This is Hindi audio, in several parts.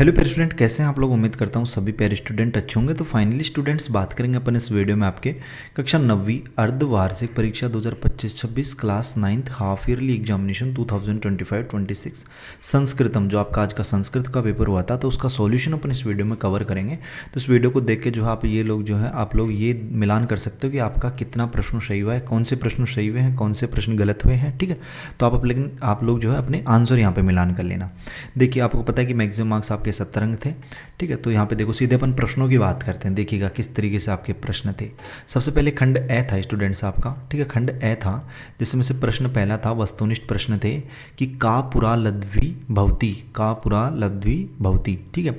हेलो प्यारे स्टूडेंट, कैसे हैं आप लोग। उम्मीद करता हूँ सभी प्यारे स्टूडेंट अच्छे होंगे। तो फाइनली स्टूडेंट्स, बात करेंगे अपन इस वीडियो में आपके कक्षा 9वीं अर्धवार्षिक परीक्षा 2025-26 class 9th half yearly examination 2025-26 संस्कृतम, जो आपका आज का संस्कृत का पेपर हुआ था, तो उसका सॉल्यूशन अपन इस वीडियो में कवर करेंगे। तो इस वीडियो को देख के जो है आप लोग ये मिलान कर सकते हो कि आपका कितना प्रश्न सही हुआ है, कौन से प्रश्न सही हुए हैं, कौन से प्रश्न गलत हुए हैं। ठीक है, तो लेकिन आप लोग जो है अपने आंसर यहाँ पे मिलान कर लेना। देखिए, आपको पता है कि मैक्सिमम मार्क्स आपके 70 अंक थे। ठीक है, तो यहाँ पे देखो सीधे अपन प्रश्नों की बात करते हैं। देखिएगा किस तरीके से आपके प्रश्न थे। सबसे पहले खंड ए था स्टूडेंट्स आपका। ठीक है, खंड ए था, जिसमें से प्रश्न पहला था, वस्तुनिष्ठ प्रश्न थे कि का पुरा लब्ध्वी भवती, का पुरा लब्ध्वी भवती। ठीक है,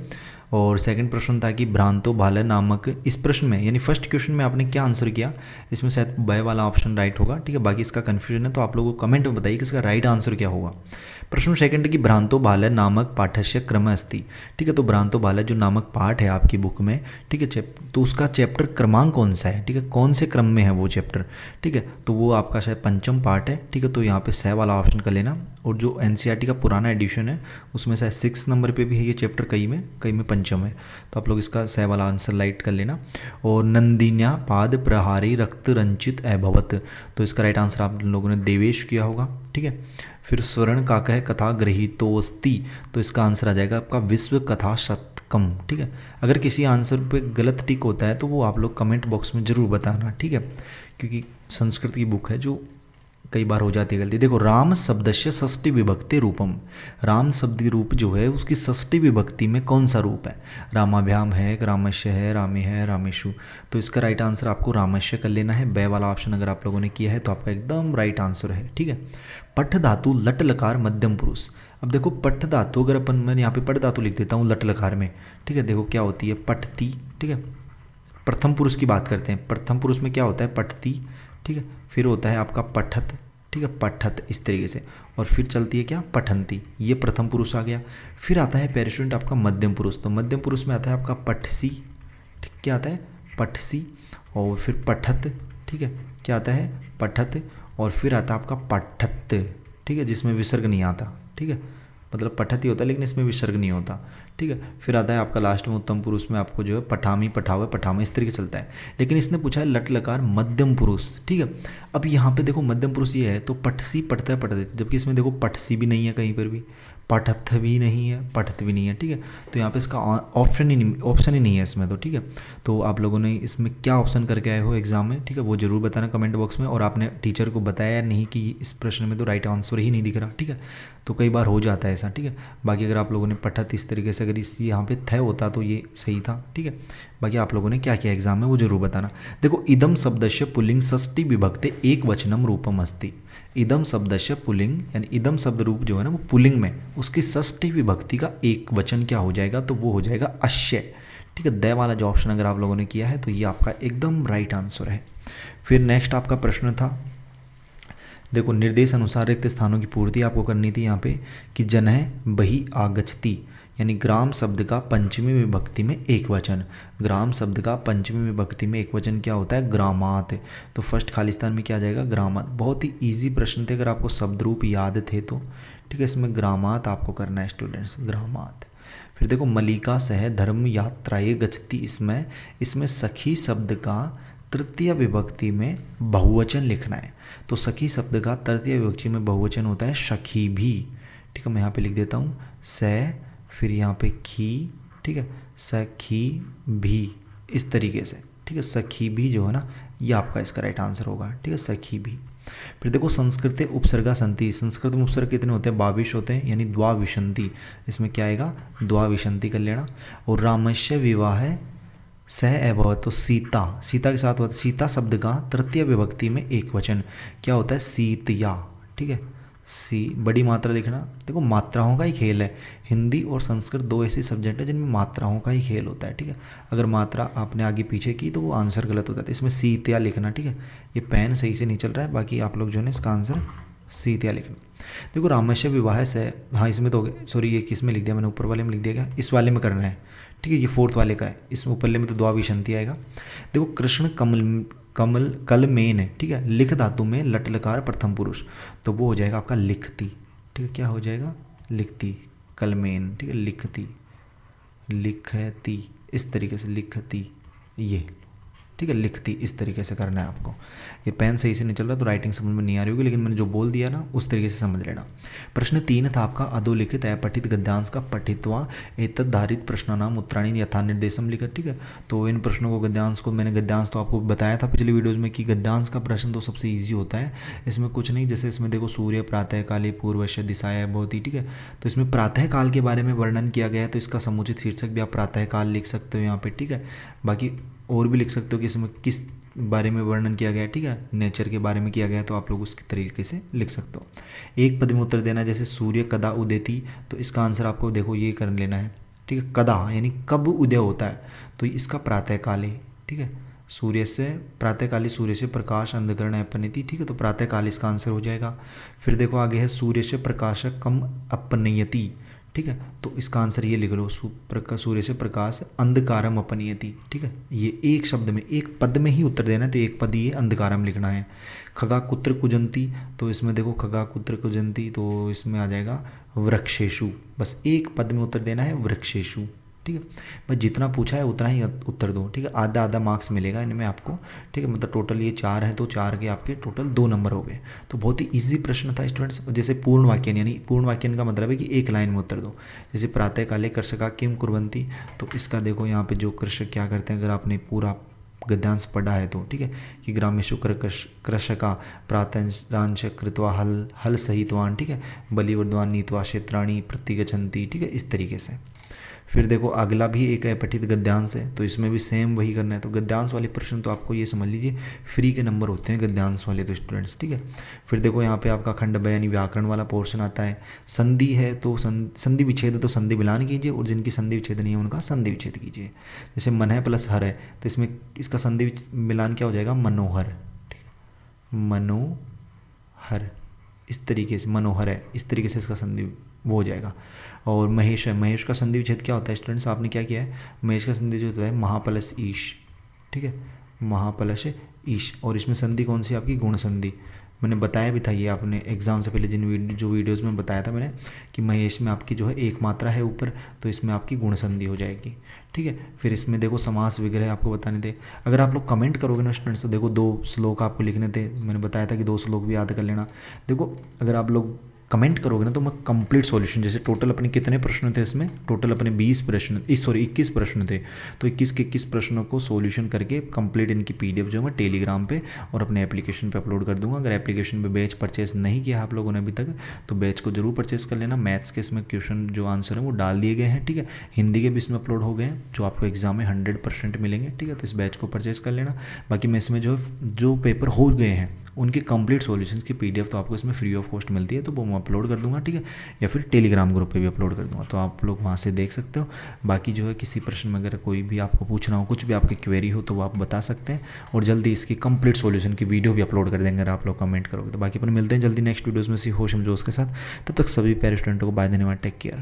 और सेकंड प्रश्न था कि भ्रांतो बाल नामक। इस प्रश्न में यानी फर्स्ट क्वेश्चन में आपने क्या आंसर किया, इसमें शायद बाय वाला ऑप्शन राइट होगा। ठीक है, बाकी इसका कन्फ्यूजन है, तो आप लोगों को कमेंट में बताइए कि इसका राइट आंसर क्या होगा। प्रश्न सेकंड कि भ्रांतो बाल नामक पाठस्य क्रम अस्ति। ठीक है, तो भ्रांतो बाल जो नामक पाठ है आपकी बुक में, ठीक है, तो उसका चैप्टर क्रमांक कौन सा है, ठीक है, कौन से क्रम में है वो चैप्टर। ठीक है, तो वो आपका शायद पंचम पार्ट है। ठीक है, तो यहाँ पे सह वाला ऑप्शन कर लेना। और जो एनसीईआरटी का पुराना एडिशन है उसमें शायद 6 नंबर पे भी है ये चैप्टर, कई में पंचम है, तो आप लोग इसका सह वाला आंसर लाइट कर लेना। और नंदिन्या पाद प्रहारी रक्त रंचित अभवत, तो इसका राइट आंसर आप लोगों ने देवेश किया होगा। ठीक है, फिर स्वर्ण का कह कथा गृहीतोस्ति, तो इसका आंसर आ जाएगा आपका विश्व कथा शतकम। ठीक है, अगर किसी आंसर पे गलत टिक होता है तो वो आप लोग कमेंट बॉक्स में ज़रूर बताना। ठीक है, क्योंकि संस्कृत की बुक है जो कई बार हो जाती है गलती। देखो, राम शब्दस्य षष्ठी विभक्ति रूपम, राम शब्द रूप जो है उसकी षष्ठी विभक्ति में कौन सा रूप है। रामाभ्याम है, रामस्य है, रामे है, रामेशु, तो इसका राइट आंसर आपको रामस्य कर लेना है। बे वाला ऑप्शन अगर आप लोगों ने किया है तो आपका एकदम राइट आंसर है। ठीक है, पठ धातु लट लकार मध्यम पुरुष। अब देखो पठ धातु, अगर अपन, मैं यहाँ पे पठ धातु लिख देता हूँ लट लकार में। ठीक है, देखो क्या होती है, पठती। ठीक है, प्रथम पुरुष की बात करते हैं। प्रथम पुरुष में क्या होता है, पठती। ठीक है, फिर होता है आपका पठत। ठीक है, पठत इस तरीके से, और फिर चलती है क्या, पठंती, ये प्रथम पुरुष आ गया। फिर आता है प्यारे स्टूडेंट आपका मध्यम पुरुष, तो मध्यम पुरुष में आता है आपका पठसी। ठीक, क्या आता है, पठसी, और फिर पठत। ठीक है, क्या आता है, पठत, और फिर आता है आपका पठत। ठीक है, जिसमें विसर्ग नहीं आता। ठीक है, मतलब पठत ही होता है लेकिन इसमें विसर्ग नहीं होता। ठीक है, फिर आता है आपका लास्ट में उत्तम पुरुष में आपको जो है पठामी, पठावे, पठामे, इस तरीके चलता है। लेकिन इसने पूछा है लट लकार मध्यम पुरुष। ठीक है, अब यहाँ पे देखो मध्यम पुरुष ये है तो पठसी पढ़ता है पढ़ते, जबकि इसमें देखो पठसी भी नहीं है कहीं पर भी, पठथ भी नहीं है, पठत भी नहीं है। ठीक है, तो यहाँ पे इसका ऑप्शन ही नहीं है इसमें तो। ठीक है, तो आप लोगों ने इसमें क्या ऑप्शन करके आए हो एग्जाम में, ठीक है, वो जरूर बताना कमेंट बॉक्स में। और आपने टीचर को बताया नहीं कि इस प्रश्न में तो राइट आंसर ही नहीं दिख रहा। ठीक है, तो कई बार हो जाता है ऐसा। ठीक है, बाकी अगर आप लोगों ने पठत इस तरीके से, अगर इस यहाँ पे थ होता तो ये सही था। ठीक है, बाकी आप लोगों ने क्या किया एग्जाम में वो जरूर बताना। देखो, इदम शब्दस्य पुल्लिंग षष्ठी विभक्ते एक वचनम रूपम अस्ति। इदम शब्दस्य पुल्लिंग, यानी इदम शब्द रूप जो है ना वो पुल्लिंग में, उसकी षष्ठी विभक्ति का एक वचन क्या हो जाएगा, तो वो हो जाएगा अश्य। ठीक है, द वाला जो ऑप्शन अगर आप लोगों ने किया है तो ये आपका एकदम राइट आंसर है। फिर नेक्स्ट आपका प्रश्न था, देखो, निर्देश अनुसार रिक्त स्थानों की पूर्ति आपको करनी थी यहाँ पे कि जनह बही आगच्छति, यानी ग्राम शब्द का पंचमी विभक्ति में एक वचन। ग्राम शब्द का पंचमी विभक्ति में एक वचन क्या होता है, ग्रामात। तो फर्स्ट खालिस्तान में क्या आ जाएगा, ग्रामात। बहुत ही इजी प्रश्न थे अगर आपको शब्द रूप याद थे तो। ठीक है, इसमें ग्रामात आपको करना है स्टूडेंट्स, ग्रामात। फिर देखो, मलिका सह धर्म यात्राएं गच्छति, इसमें सखी शब्द का तृतीय विभक्ति में बहुवचन लिखना है। तो सखी शब्द का तृतीय विभक्ति में बहुवचन होता है सखी भी। ठीक है, मैं यहाँ पे लिख देता हूँ स, फिर यहाँ पे खी। ठीक है, सखी भी, इस तरीके से। ठीक है, सखी भी जो है ना, ये आपका इसका राइट आंसर होगा। ठीक है, सखी भी। फिर देखो, संस्कृत उपसर्गा संति, संस्कृत में उपसर्ग कितने होते हैं, 22 होते हैं, यानी द्वाविशंति। इसमें क्या आएगा, द्वाविशंति कर लेना। और रामस्य विवाह सह अभवत, तो सीता, सीता के साथ होता है। सीता शब्द का तृतीय विभक्ति में एक वचन क्या होता है, सीतया। ठीक है, सी बड़ी मात्रा लिखना। देखो, मात्राओं का ही खेल है। हिंदी और संस्कृत दो ऐसे सब्जेक्ट है जिनमें मात्राओं का ही खेल होता है। ठीक है, अगर मात्रा आपने आगे पीछे की तो वो आंसर गलत होता है। तो इसमें सीतया लिखना। ठीक है, ये पेन सही से नहीं चल रहा है, बाकी आप लोग जो है इसका आंसर सीतया लिखना। देखो, रामस्य विवाह से, हाँ इसमें तो सॉरी, ये किस में लिख दिया मैंने, ऊपर वाले में लिख दिया क्या, इस वाले में करना है। ठीक है, ये फोर्थ वाले का है, इसमें ऊपरले में तो द्वाविशंति आएगा। देखो, कृष्ण कल मेन है। ठीक है, लिख धातु में लट लकार प्रथम पुरुष, तो वो हो जाएगा आपका लिखती। ठीक है, क्या हो जाएगा, लिखती, कलमेन। ठीक है, लिखती। लिखती, इस तरीके से लिखती, ये ठीक है, लिखती इस तरीके से करना है आपको। ये पेन सही से नहीं चल रहा तो राइटिंग समझ में नहीं आ रही होगी, लेकिन मैंने जो बोल दिया ना उस तरीके से समझ लेना। प्रश्न 3 था आपका, अधोलिखित अपठित गद्यांश का पठित्वा एतद्धारित प्रश्नानाम उत्तराणी यथा निर्देशम लिखत। ठीक है, तो इन प्रश्नों को गद्यांश को, मैंने गद्यांश तो आपको बताया था पिछले वीडियोज़ में कि गद्यांश का प्रश्न तो सबसे ईजी होता है। इसमें कुछ नहीं, जैसे इसमें देखो सूर्य प्रातःकाले पूर्वश्य दिशाया बहुत ही, ठीक है, तो इसमें प्रातःकाल के बारे में वर्णन किया गया है, तो इसका समुचित शीर्षक भी आप प्रातःकाल लिख सकते हो यहाँ पे। ठीक है, बाकी और भी लिख सकते हो कि इसमें किस बारे में वर्णन किया गया है, ठीक है, नेचर के बारे में किया गया है, तो आप लोग उसके तरीके से लिख सकते हो। एक पद में उत्तर देना, जैसे सूर्य कदा उदेति, तो इसका आंसर आपको देखो ये कर लेना है। ठीक है, कदा यानी कब उदय होता है, तो इसका प्रातःकाले। ठीक है, सूर्य से प्रातःकाली, सूर्य से प्रकाश अंधकरण अपनयति। ठीक है, तो प्रातःकाल इसका आंसर हो जाएगा। फिर देखो आगे है सूर्य से प्रकाश कम अपनयति। ठीक है, तो इसका आंसर ये लिख लो, सूर्य से प्रकाश अंधकारम अपनयति। ठीक है, ये एक शब्द में, एक पद में ही उत्तर देना है, तो एक पद ये अंधकारम लिखना है। खगा कुत्र कुजंती, तो इसमें देखो खगा कुत्र कुजंती, तो इसमें आ जाएगा वृक्षेषु। बस एक पद में उत्तर देना है, वृक्षेषु। ठीक है, बस जितना पूछा है उतना ही उत्तर दो। ठीक है, आधा आधा मार्क्स मिलेगा इनमें आपको। ठीक है, मतलब टोटल ये 4 है, तो 4 के आपके टोटल 2 नंबर हो गए। तो बहुत ही इजी प्रश्न था स्टूडेंट्स। जैसे पूर्ण वाक्यन, यानी पूर्ण वाक्यन का मतलब है कि एक लाइन में उत्तर दो। जैसे प्रातःकाले कृषका किम कुर्वन्ति, तो इसका देखो यहाँ पे जो कृषक क्या करते हैं, अगर आपने पूरा गद्यांश पढ़ा है तो, ठीक है, कि ग्रामेषु कृषका प्रातरांश कृत्वा हल सहितवान, ठीक है, बलिवर्धवान नीत्वा क्षेत्राणी प्रतिगच्छन्ति। ठीक है, इस तरीके से। फिर देखो अगला भी एक अपठित गद्यांश है, तो इसमें भी सेम वही करना है। तो गद्यांश वाले प्रश्न तो आपको ये समझ लीजिए फ्री के नंबर होते हैं गद्यांश वाले तो स्टूडेंट्स। ठीक है, फिर देखो यहाँ पे आपका खंड यानी व्याकरण वाला पोर्शन आता है। संधि है तो संधि विच्छेद, तो संधि मिलान कीजिए, और जिनकी संधि विच्छेद नहीं है उनका संधि विच्छेद कीजिए। जैसे मन है प्लस हर है, तो इसमें इसका संधि मिलान क्या हो जाएगा, मनोहर। ठीक है, मनोहर, इस तरीके से, मनोहर है, इस तरीके से इसका संधि वो हो जाएगा। और महेश है, महेश का संधि विच्छेद क्या होता है स्टूडेंट्स, आपने क्या किया है, महेश का संधि जो होता है महाप्लस ईश। ठीक है, महाप्लस ईश, और इसमें संधि कौन सी आपकी, गुण संधि। मैंने बताया भी था ये आपने एग्जाम से पहले जो वीडियोज़ में बताया था मैंने, कि महेश में आपकी जो है एक मात्रा है ऊपर, तो इसमें आपकी गुण संधि हो जाएगी। ठीक है, फिर इसमें देखो समास विग्रह आपको बताने थे। अगर आप लोग कमेंट करोगे ना स्टूडेंट्स, तो देखो 2 श्लोक आपको लिखने थे, मैंने बताया था कि 2 श्लोक भी याद कर लेना। देखो अगर आप लोग कमेंट करोगे ना, तो मैं कंप्लीट सॉल्यूशन, जैसे टोटल अपने कितने प्रश्न थे इसमें, टोटल अपने 21 प्रश्न थे, तो 21 के 21 प्रश्नों को सॉल्यूशन करके कंप्लीट इनकी पीडीएफ जो मैं टेलीग्राम पे और अपने एप्लीकेशन पे अपलोड कर दूंगा। अगर एप्लीकेशन पे बैच परचेस नहीं किया आप लोगों ने अभी तक, तो बैच को जरूर परचेस कर लेना। मैथ्स के इसमें क्वेश्चन जो आंसर है वो डाल दिए गए हैं। ठीक है, हिंदी के भी इसमें अपलोड हो गए हैं, जो आपको एग्जाम में 100% मिलेंगे। ठीक है, तो इस बैच को परचेस कर लेना। बाकी मैं इसमें जो पेपर हो गए हैं उनके कंप्लीट सॉल्यूशंस की पीडीएफ तो आपको इसमें फ्री ऑफ कॉस्ट मिलती है, तो वो मैं अपलोड कर दूंगा। ठीक है, या फिर टेलीग्राम ग्रुप पे भी अपलोड कर दूंगा, तो आप लोग वहाँ से देख सकते हो। बाकी जो है किसी प्रश्न में अगर कोई भी आपको पूछना हो, कुछ भी आपकी क्वेरी हो, तो वो आप बता सकते हैं, और जल्दी इसकी कंप्लीट सॉल्यूशन की वीडियो भी अपलोड कर देंगे अगर आप लोग कमेंट करोगे। तो बाकी अपन मिलते हैं जल्दी नेक्स्ट वीडियोज़ में सी होश हम जो उसके साथ। तब तक सभी प्यारे स्टूडेंटों को बाय, धन्यवाद, टेक केयर।